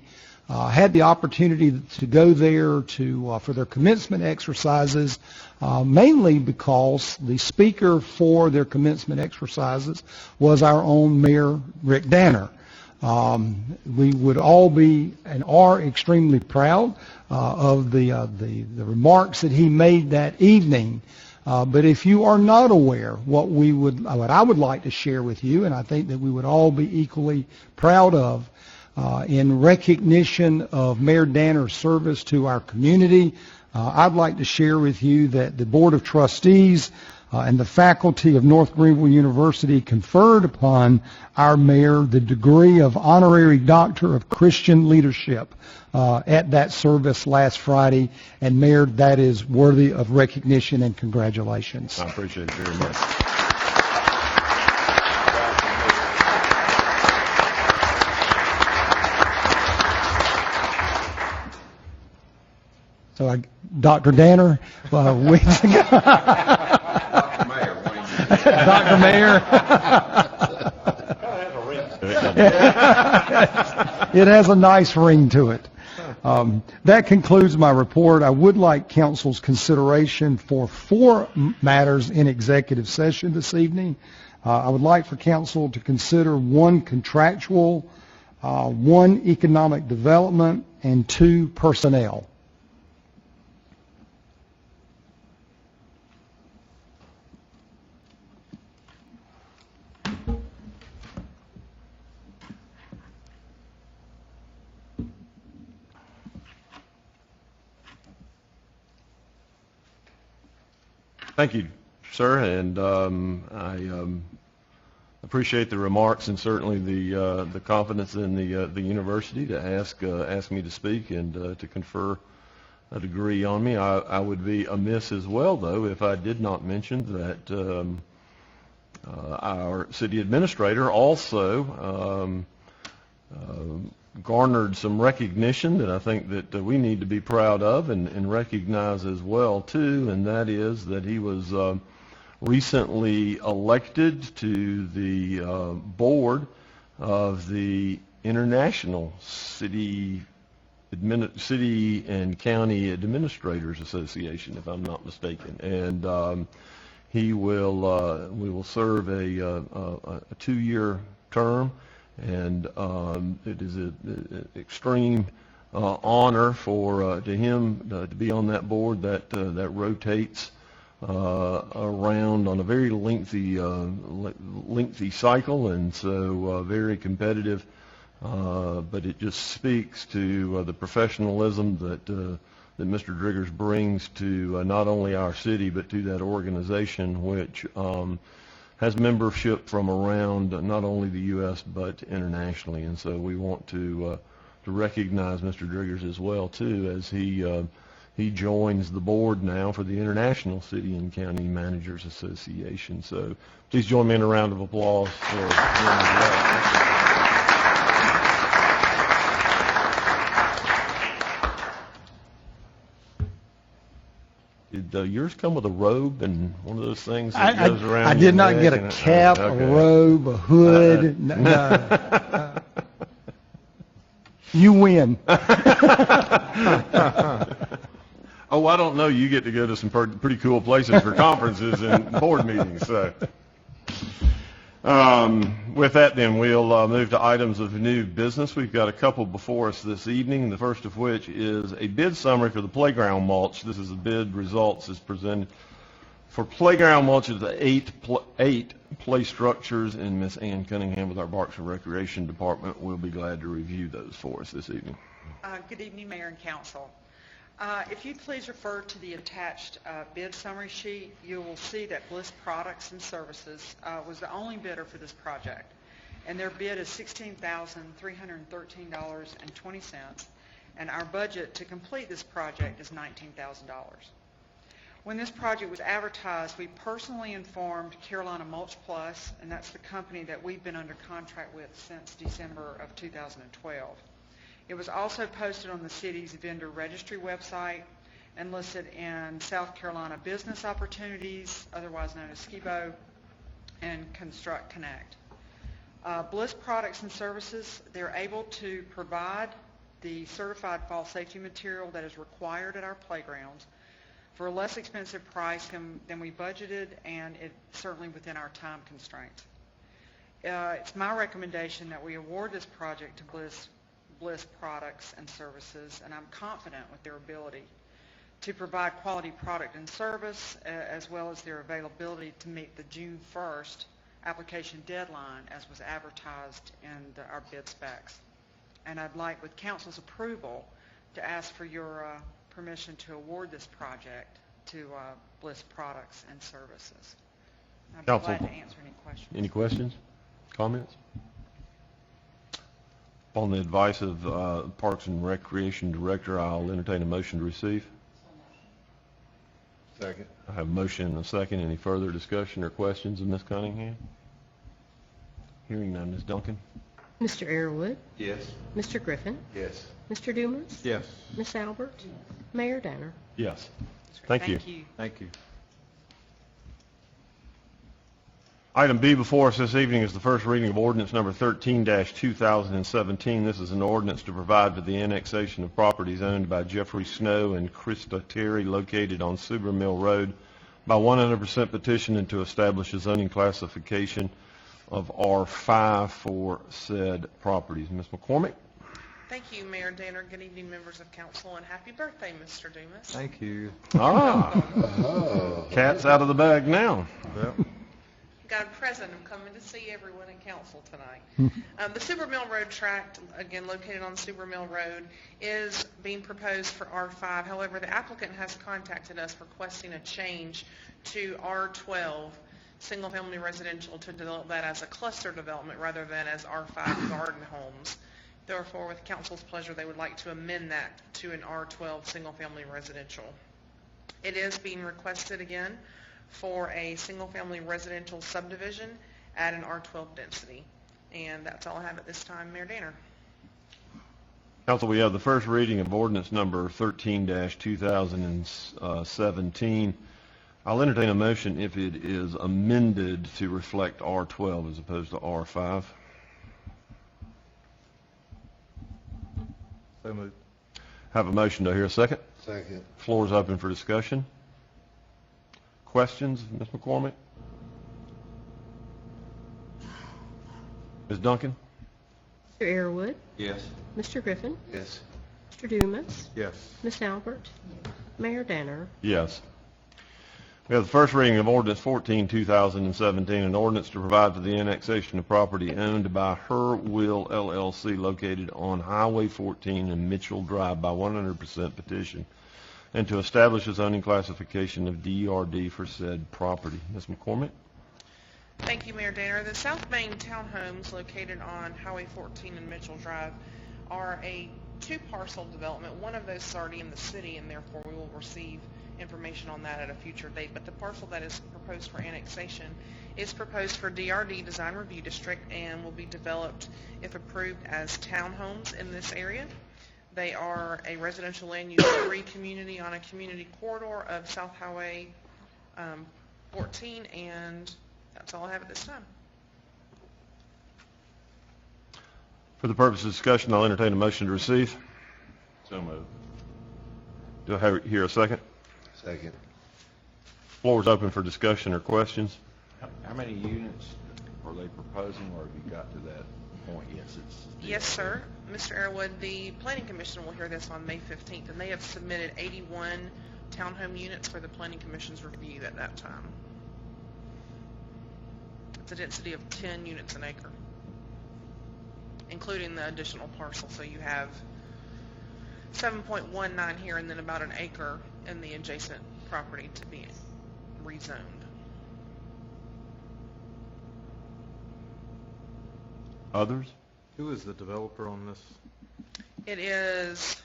Had the opportunity to go there for their commencement exercises, mainly because the speaker for their commencement exercises was our own Mayor Rick Danner. We would all be and are extremely proud of the remarks that he made that evening. But if you are not aware, what I would like to share with you, and I think that we would all be equally proud of, in recognition of Mayor Danner's service to our community, I'd like to share with you that the Board of Trustees and the faculty of North Greenville University conferred upon our mayor the degree of Honorary Doctor of Christian Leadership at that service last Friday. And Mayor, that is worthy of recognition and congratulations. I appreciate it very much. So, Dr. Danner, weeks ago. Dr. Mayor. It has a nice ring to it. That concludes my report. I would like council's consideration for 4 matters in executive session this evening. I would like for council to consider 1 contractual, 1 economic development, and 2 personnel. Thank you, sir, and I appreciate the remarks and certainly the confidence in the university to ask me to speak and to confer a degree on me. I would be amiss as well, though, if I did not mention that our city administrator also garnered some recognition that I think that we need to be proud of and recognize as well, too, and that is that he was recently elected to the board of the International City and County Administrators Association, if I'm not mistaken, and we will serve a 2-year term. And it is an extreme honor to him to be on that board that rotates around on a very lengthy cycle, and so very competitive. But it just speaks to the professionalism that Mr. Driggers brings to not only our city but to that organization, which has membership from around not only the U.S. but internationally, and so we want to recognize Mr. Driggers as well too, as he joins the board now for the International City and County Managers Association. So please join me in a round of applause for him as well. Did yours come with a robe and one of those things that goes around? I did not get a cap, a robe, a hood. No. You win. Oh, I don't know. You get to go to some pretty cool places for conferences and board meetings. So, with that, then we'll move to items of new business. We've got a couple before us this evening. The first of which is a bid summary for the playground mulch. This is the bid results as presented for playground mulch of the 8 play structures, and Miss Ann Cunningham with our Parks and Recreation Department will be glad to review those for us this evening. Good evening, Mayor and Council. If you please refer to the attached bid summary sheet, you will see that Bliss Products and Services was the only bidder for this project, and their bid is $16,313.20, and our budget to complete this project is $19,000. When this project was advertised, we personally informed Carolina Mulch Plus, and that's the company that we've been under contract with since December of 2012. It was also posted on the city's vendor registry website and listed in South Carolina Business Opportunities, otherwise known as SCIBO, and Construct Connect. Bliss Products and Services, they're able to provide the certified fall safety material that is required at our playgrounds for a less expensive price than we budgeted, and it's certainly within our time constraints. It's my recommendation that we award this project to Bliss Products and Services, and I'm confident with their ability to provide quality product and service, as well as their availability to meet the June 1st application deadline as was advertised in our bid specs. And I'd like, with Council's approval, to ask for your permission to award this project to Bliss Products and Services. I'd be Council, glad to answer any questions. any questions, comments? On the advice of Parks and Recreation Director, I'll entertain a motion to receive. Second. I have a motion and a second. Any further discussion or questions of Ms. Cunningham? Hearing none. Ms. Duncan? Mr. Airwood, Yes. Mr. Griffin, Yes. Mr. Dumas, Yes. Miss Albert, Mayor Danner. Yes. Thank you. Thank you. Item B before us this evening is the first reading of ordinance number 13-2017. This is an ordinance to provide for the annexation of properties owned by Jeffrey Snow and Krista Terry located on Suber Mill Road by 100% petition and to establish a zoning classification of R5 for said properties. Ms. McCormick? Thank you, Mayor Danner. Good evening, members of council, and happy birthday, Mr. Dumas. Thank you. Cat's out of the bag now. Got a present. I'm coming to see everyone at council tonight. The Suber Mill Road tract, again located on Suber Mill Road, is being proposed for R5. However, the applicant has contacted us requesting a change to R12, single-family residential, to develop that as a cluster development rather than as R5 garden homes. Therefore, with council's pleasure, they would like to amend that to an R12 single-family residential. It is being requested again for a single-family residential subdivision at an R12 density. And that's all I have at this time, Mayor Danner. Council, we have the first reading of ordinance number 13-2017. I'll entertain a motion if it is amended to reflect R12 as opposed to R5. So moved. Have a motion. Do I hear a second? Second. Floor is open for discussion. Questions, Ms. McCormick? Ms. Duncan? Mr. Airwood, Yes. Mr. Griffin, Yes. Mr. Dumas, Yes. Miss Albert, Mayor Danner. Yes. We have the first reading of ordinance 14-2017, an ordinance to provide for the annexation of property owned by Her Will LLC located on Highway 14 and Mitchell Drive by 100% petition, and to establish a zoning classification of DRD for said property. Ms. McCormick? Thank you, Mayor Danner. The South Main townhomes located on Highway 14 and Mitchell Drive are a two-parcel development. One of those is already in the city, and therefore we will receive information on that at a future date. But the parcel that is proposed for annexation is proposed for DRD, Design Review District, and will be developed, if approved, as townhomes in this area. They are a residential land use 3 community on a community corridor of South Highway 14, and that's all I have at this time. For the purpose of discussion, I'll entertain a motion to receive. So moved. Do I hear a second? Second. Floor is open for discussion or questions. How many units are they proposing, or have you got to that point yet? Yes, sir. Mr. Airwood, the Planning Commission will hear this on May 15th, and they have submitted 81 townhome units for the Planning Commission's review at that time. It's a density of 10 units an acre, including the additional parcel. So you have 7.19 here and then about an acre in the adjacent property to be rezoned. Others? Who is the developer on this? It is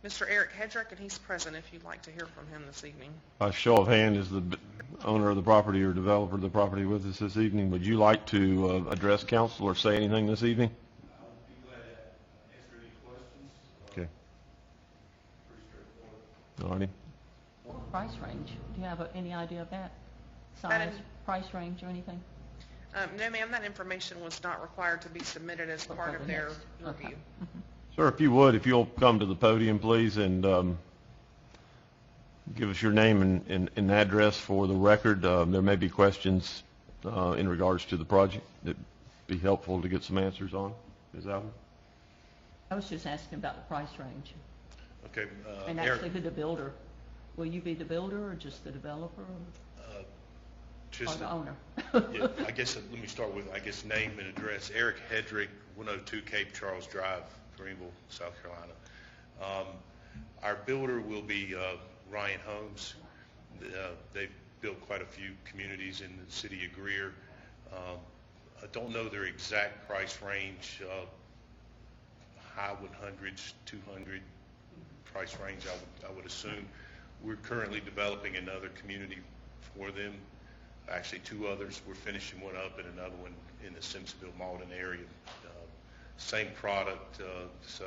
Mr. Eric Hedrick, and he's present if you'd like to hear from him this evening. By show of hand, is the owner of the property or developer of the property with us this evening? Would you like to address council or say anything this evening? I'll be glad to answer any questions. Okay. Pretty straightforward. All righty. Price range, do you have any idea of that? That Size, is- price range or anything? No, ma'am, that information was not required to be submitted as part of their review. Mhm. Sir, if you would, if you'll come to the podium, please, and give us your name and address for the record. There may be questions in regards to the project that'd be helpful to get some answers on. Ms. Allen? I was just asking about the price range, Okay, and Eric, actually who the builder. Will you be the builder or just the developer or just, the owner? yeah, I guess, let me start with, name and address. Eric Hedrick, 102 Cape Charles Drive, Greenville, South Carolina. Our builder will be Ryan Homes. They've built quite a few communities in the city of Greer. I don't know their exact price range, high 100s, 200 price range, I would assume. We're currently developing another community for them. Actually, 2 others. We're finishing one up and another one in the Simpsonville, Malden area. Same product, so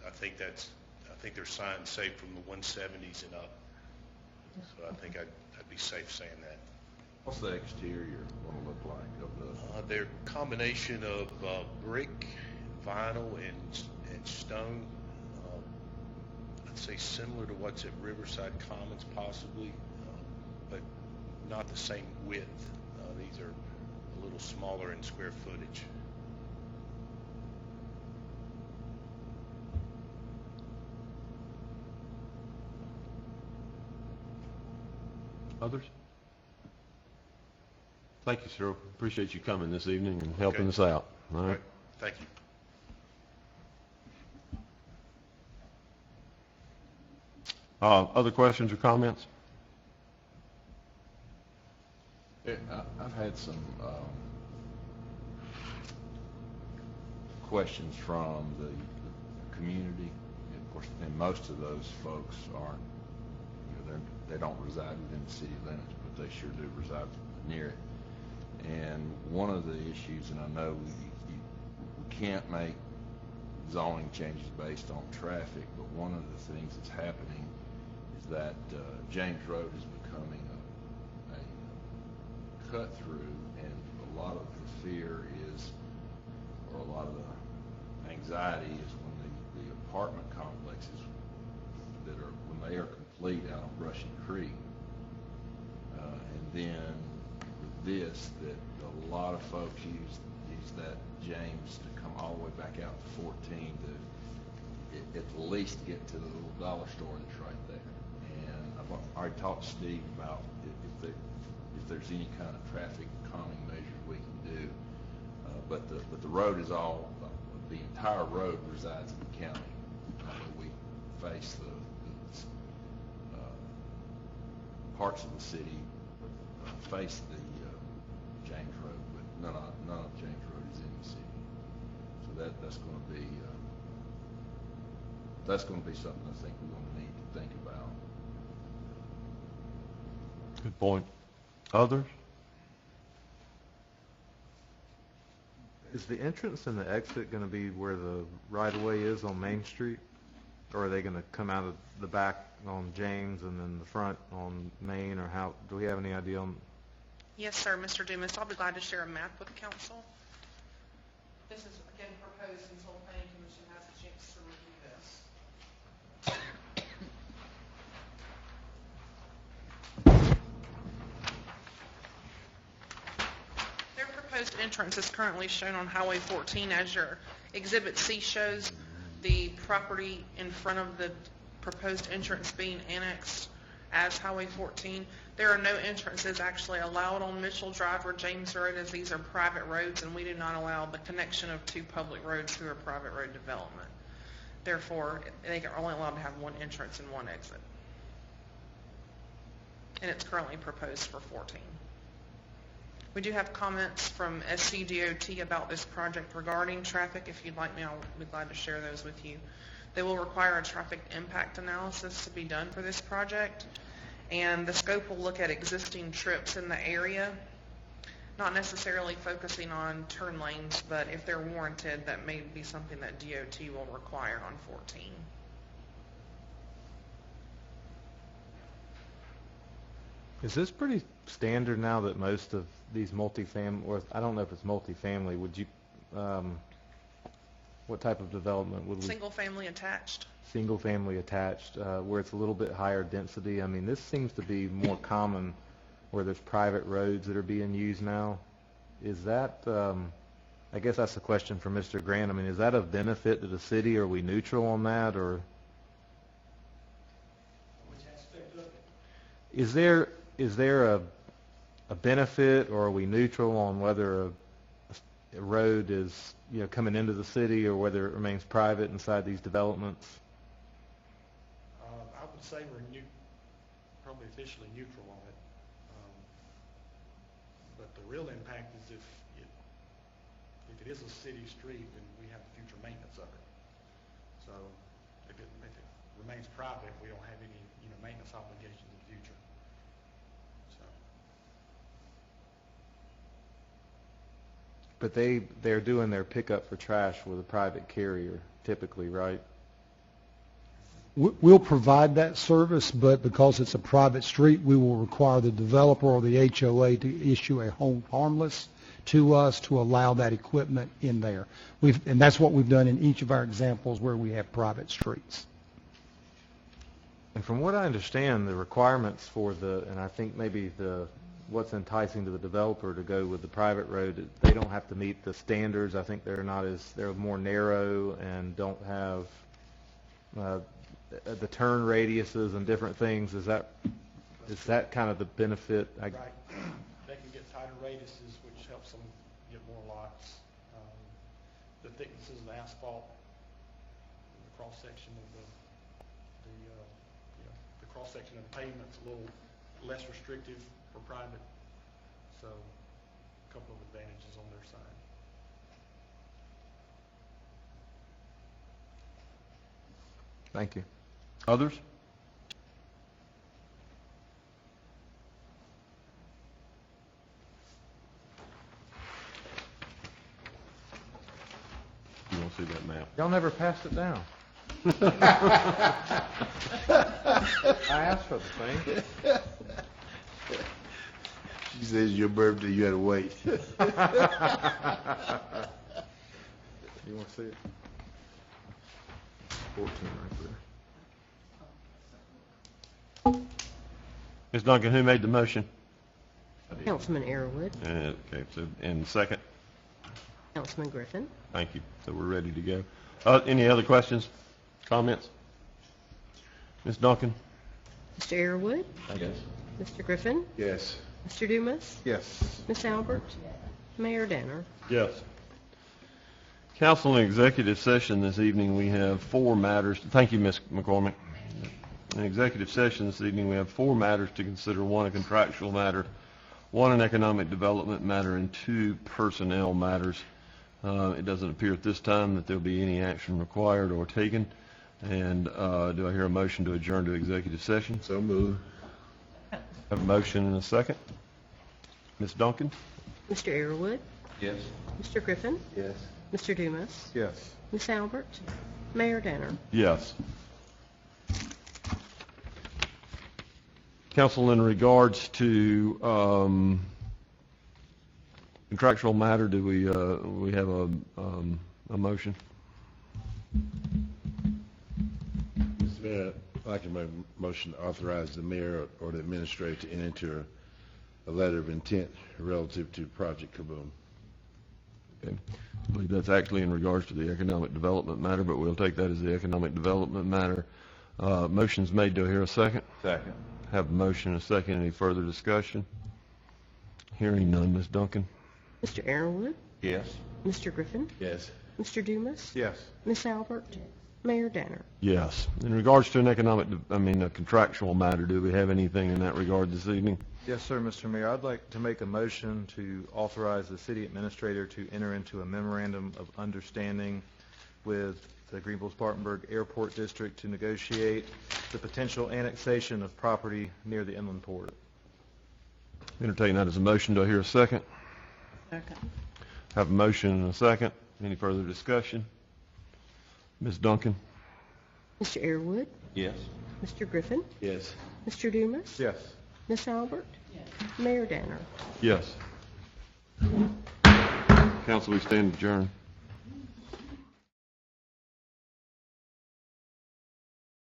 I think they're signed safe from the 170s and up. So I think I'd be safe saying that. What's the exterior going to look like of the? They're a combination of brick, vinyl, and stone. I'd say similar to what's at Riverside Commons possibly, but not the same width. These are a little smaller in square footage. Others? Thank you, sir. Appreciate you coming this evening and helping us out. All right. Thank you. Other questions or comments? I've had some questions from the community. Of course, and most of those folks aren't, they don't reside within the city limits, but they sure do reside near it. And one of the issues, and I know we can't make zoning changes based on traffic, but one of the things that's happening is that James Road is becoming a cut through, and a lot of the fear is, or a lot of the anxiety is when the apartment complexes when they are complete out on Russian Creek, and then with this, that a lot of folks use that James to come all the way back out to 14 to at least get to the little dollar store that's right there. And I've already talked to Steve about if there's any kind of traffic calming measures we can do. But the road is all, the entire road resides in the county. We face the parts of the city face the James Road, but none of James Road is in the city. So that's going to be something I think we're going to need to think about. Good point. Others? Is the entrance and the exit going to be where the right-of-way is on Main Street? Or are they going to come out of the back on James and then the front on Main, or how? Do we have any idea on? Yes, sir, Mr. Dumas. I'll be glad to share a map with the council. This is, again, proposed until the Planning Commission has a chance to review this. Their proposed entrance is currently shown on Highway 14 as your Exhibit C shows. The property in front of the proposed entrance being annexed as Highway 14. There are no entrances actually allowed on Mitchell Drive or James Road, as these are private roads, and we do not allow the connection of 2 public roads through a private road development. Therefore, they are only allowed to have 1 entrance and 1 exit. And it's currently proposed for 14. We do have comments from SCDOT about this project regarding traffic. If you'd like me, I'll be glad to share those with you. They will require a traffic impact analysis to be done for this project, and the scope will look at existing trips in the area, not necessarily focusing on turn lanes, but if they're warranted, that may be something that DOT will require on 14. Is this pretty standard now that most of these multifamily, or I don't know if it's multifamily, would you, what type of development would we? Single family attached. Single family attached, where it's a little bit higher density. I mean, this seems to be more common where there's private roads that are being used now. Is that, I guess that's the question for Mr. Grant. I mean, is that of benefit to the city? Are we neutral on that, or? Which aspect of it? Is there a benefit, or are we neutral on whether a road is, coming into the city, or whether it remains private inside these developments? I would say we're officially neutral on it. But the real impact is if it is a city street, then we have future maintenance of it. So if it remains private, we don't have any, maintenance obligations in the future. So. But they're doing their pickup for trash with a private carrier typically, right? We'll provide that service, but because it's a private street, we will require the developer or the HOA to issue a hold harmless to us to allow that equipment in there. And that's what we've done in each of our examples where we have private streets. And from what I understand, the requirements for and I think maybe what's enticing to the developer to go with the private road, they don't have to meet the standards. I think they're more narrow and don't have the turn radiuses and different things. Is that kind of the benefit? Right. They can get tighter radiuses, which helps them get more lots. The thicknesses of the asphalt, the cross section of the cross section of the pavement's a little less restrictive for private. So a couple of advantages on their side. Thank you. Others? You want to see that map? Y'all never passed it down. I asked for the thing. She says your birthday, you had to wait. You want to see it? 14 right there. Ms. Duncan, who made the motion? Councilman Arrowood, Okay, so, and second? Councilman Griffin, Thank you. So we're ready to go. Any other questions, comments? Ms. Duncan? Mr. Arrowood, Yes. Mr. Griffin, Yes. Mr. Dumas, Yes. Miss Albert, Mayor Danner. Yes. Council in executive session this evening, we have 4 matters. Thank you, Ms. McCormick. In executive session this evening, we have 4 matters to consider: 1, a contractual matter; 1, an economic development matter; and 2, personnel matters. It doesn't appear at this time that there'll be any action required or taken. And do I hear a motion to adjourn to executive session? So move. Have a motion and a second. Ms. Duncan? Mr. Arrowood, Yes. Mr. Griffin, Yes. Mr. Dumas, Yes. Miss Albert, Mayor Danner. Yes. Council, in regards to contractual matter, do we have a motion? Mr. Mayor, I'd like to make a motion to authorize the mayor or the administrator to enter into a letter of intent relative to Project Kaboom. Okay. I believe that's actually in regards to the economic development matter, but we'll take that as the economic development matter. Motion's made. Do I hear a second? Second. Have a motion and a second. Any further discussion? Hearing none. Ms. Duncan? Mr. Arrowood, Yes. Mr. Griffin, Yes. Mr. Dumas, Yes. Miss Albert, Mayor Danner. Yes. In regards to an a contractual matter, do we have anything in that regard this evening? Yes, sir, Mr. Mayor. I'd like to make a motion to authorize the city administrator to enter into a memorandum of understanding with the Greenville-Spartanburg Airport District to negotiate the potential annexation of property near the inland port. Entertain that as a motion. Do I hear a second? Second. Have a motion and a second. Any further discussion? Ms. Duncan? Mr. Arrowood, Yes. Mr. Griffin, Yes. Mr. Dumas, Yes. Miss Albert, Mayor Danner. Yes. Council, we stand adjourned.